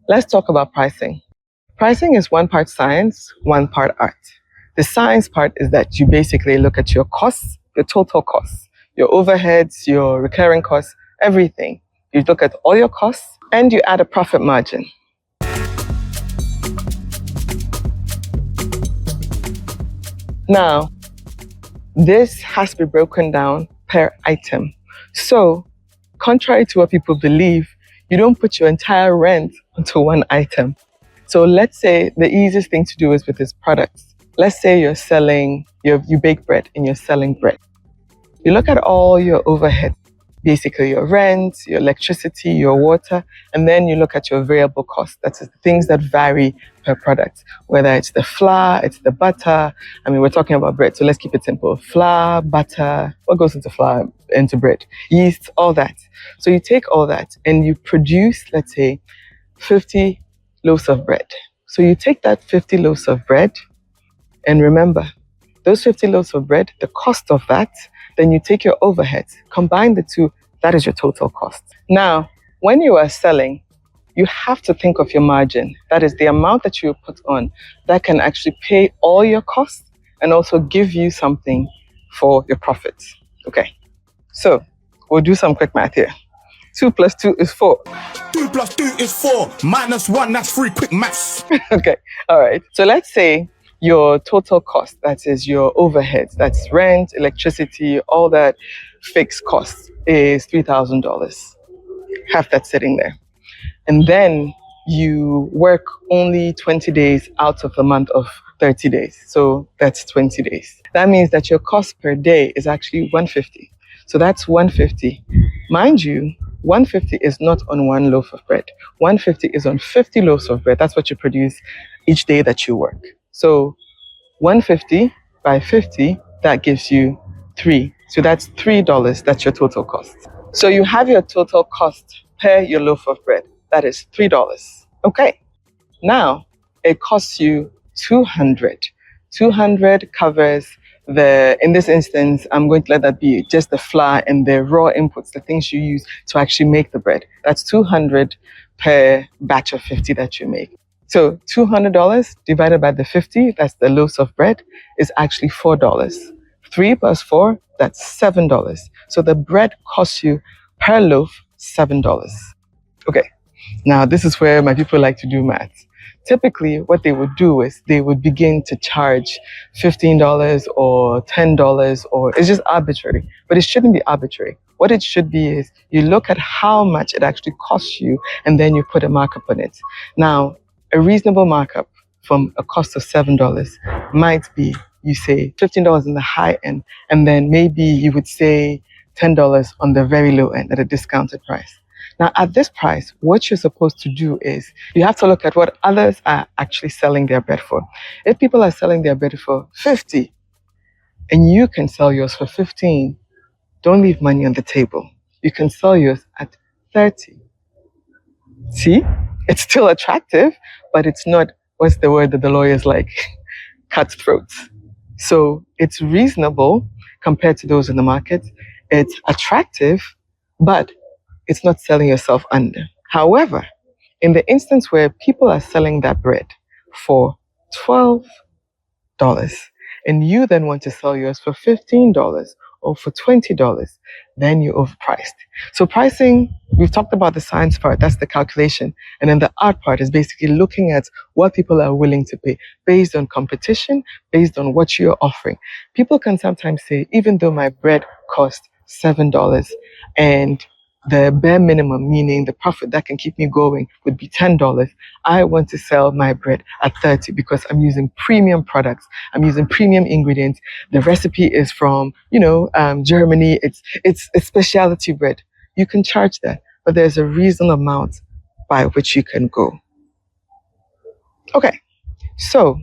Let's talk about pricing. Pricing is one part science, one part art. The science part is that you basically look at your costs, your total costs, your overheads, your recurring costs, everything. You look at all your costs and you add a profit margin. Now, this has to be broken down per item. So, contrary to what people believe, you don't put your entire rent onto one item. So let's say the easiest thing to do is with these products. Let's say you're selling, you bake bread and you're selling bread. You look at all your overheads, basically your rent, your electricity, your water, and then you look at your variable costs. That's the things that vary per product, whether it's the flour, it's the butter. I mean, we're talking about bread, so let's keep it simple. Flour, butter, what goes into flour, into bread? Yeast, all that. So you take all that and you produce, let's say, 50 loaves of bread. So you take that 50 loaves of bread, and remember, those 50 loaves of bread, the cost of that, then you take your overheads, combine the two, that is your total cost. Now, when you are selling, you have to think of your margin. That is the amount that you put on that can actually pay all your costs and also give you something for your profits. Okay, so we'll do some quick math here. 2 plus 2 is 4. 2 plus 2 is 4. Minus 1, that's 3. Quick maths. Okay, all right. So let's say your total cost, that is your overheads, that's rent, electricity, all that fixed cost is $3,000. Have that sitting there. And then you work only 20 days out of a month of 30 days. So that's 20 days. That means that your cost per day is actually $150. So that's $150. Mind you, $150 is not on one loaf of bread. $150 is on 50 loaves of bread. That's what you produce each day that you work. So $150 by 50, that gives you 3. So that's $3. That's your total cost. So you have your total cost per your loaf of bread. That is $3. Okay. Now it costs you $200. $200 covers in this instance, I'm going to let that be just the flour and the raw inputs, the things you use to actually make the bread. That's $200 per batch of 50 that you make. So $200 divided by the 50, that's the loaves of bread, is actually $4. 3 plus 4, that's $7. So the bread costs you per loaf $7. Okay, now this is where my people like to do maths. Typically, what they would do is they would begin to charge $15 or $10, or it's just arbitrary. But it shouldn't be arbitrary. What it should be is you look at how much it actually costs you, and then you put a markup on it. Now, a reasonable markup from a cost of $7 might be, you say $15 in the high end, and then maybe you would say $10 on the very low end at a discounted price. Now, at this price, what you're supposed to do is you have to look at what others are actually selling their bread for. If people are selling their bread for 50 and you can sell yours for 15, don't leave money on the table. You can sell yours at 30. See, it's still attractive, but it's not, what's the word that the lawyers like? Cutthroat. So it's reasonable compared to those in the market. It's attractive, but it's not selling yourself under. However, in the instance where people are selling that bread for $12 and you then want to sell yours for $15 or for $20, then you're overpriced. So pricing, we've talked about the science part, that's the calculation. And then the art part is basically looking at what people are willing to pay based on competition, based on what you're offering. People can sometimes say, even though my bread costs $7 and the bare minimum, meaning the profit that can keep me going, would be $10. I want to sell my bread at 30 because I'm using premium products. I'm using premium ingredients. The recipe is from, Germany. It's specialty bread. You can charge that, but there's a reasonable amount by which you can go. Okay, so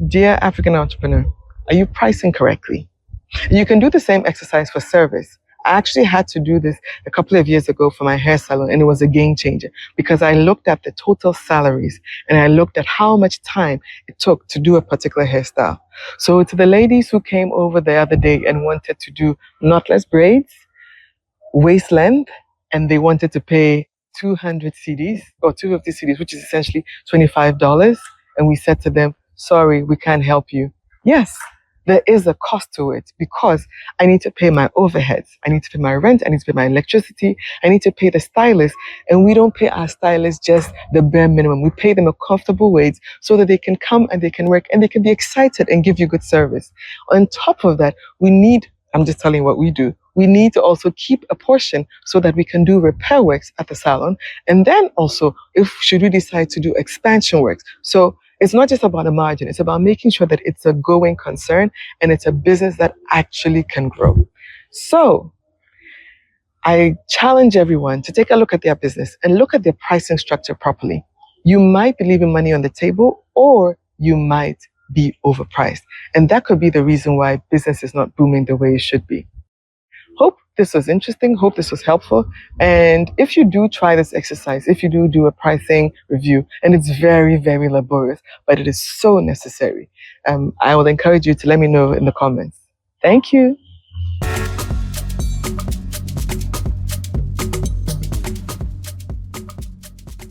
dear African entrepreneur, are you pricing correctly? You can do the same exercise for service. I actually had to do this a couple of years ago for my hair salon, and it was a game changer because I looked at the total salaries and I looked at how much time it took to do a particular hairstyle. So to the ladies who came over the other day and wanted to do knotless braids, waist length, and they wanted to pay 200 CDs or 250 CDs, which is essentially $25, and we said to them, sorry, we can't help you. Yes, there is a cost to it because I need to pay my overheads. I need to pay my rent. I need to pay my electricity. I need to pay the stylist. And we don't pay our stylists just the bare minimum. We pay them a comfortable wage so that they can come and they can work and they can be excited and give you good service. On top of that, I'm just telling you what we do. We need to also keep a portion so that we can do repair works at the salon. And then also, should we decide to do expansion works. So it's not just about a margin. It's about making sure that it's a going concern and it's a business that actually can grow. So I challenge everyone to take a look at their business and look at their pricing structure properly. You might be leaving money on the table or you might be overpriced. And that could be the reason why business is not booming the way it should be. Hope this was interesting. Hope this was helpful. And if you do try this exercise, if you do a pricing review, and it's very, very laborious, but it is so necessary, I would encourage you to let me know in the comments. Thank you.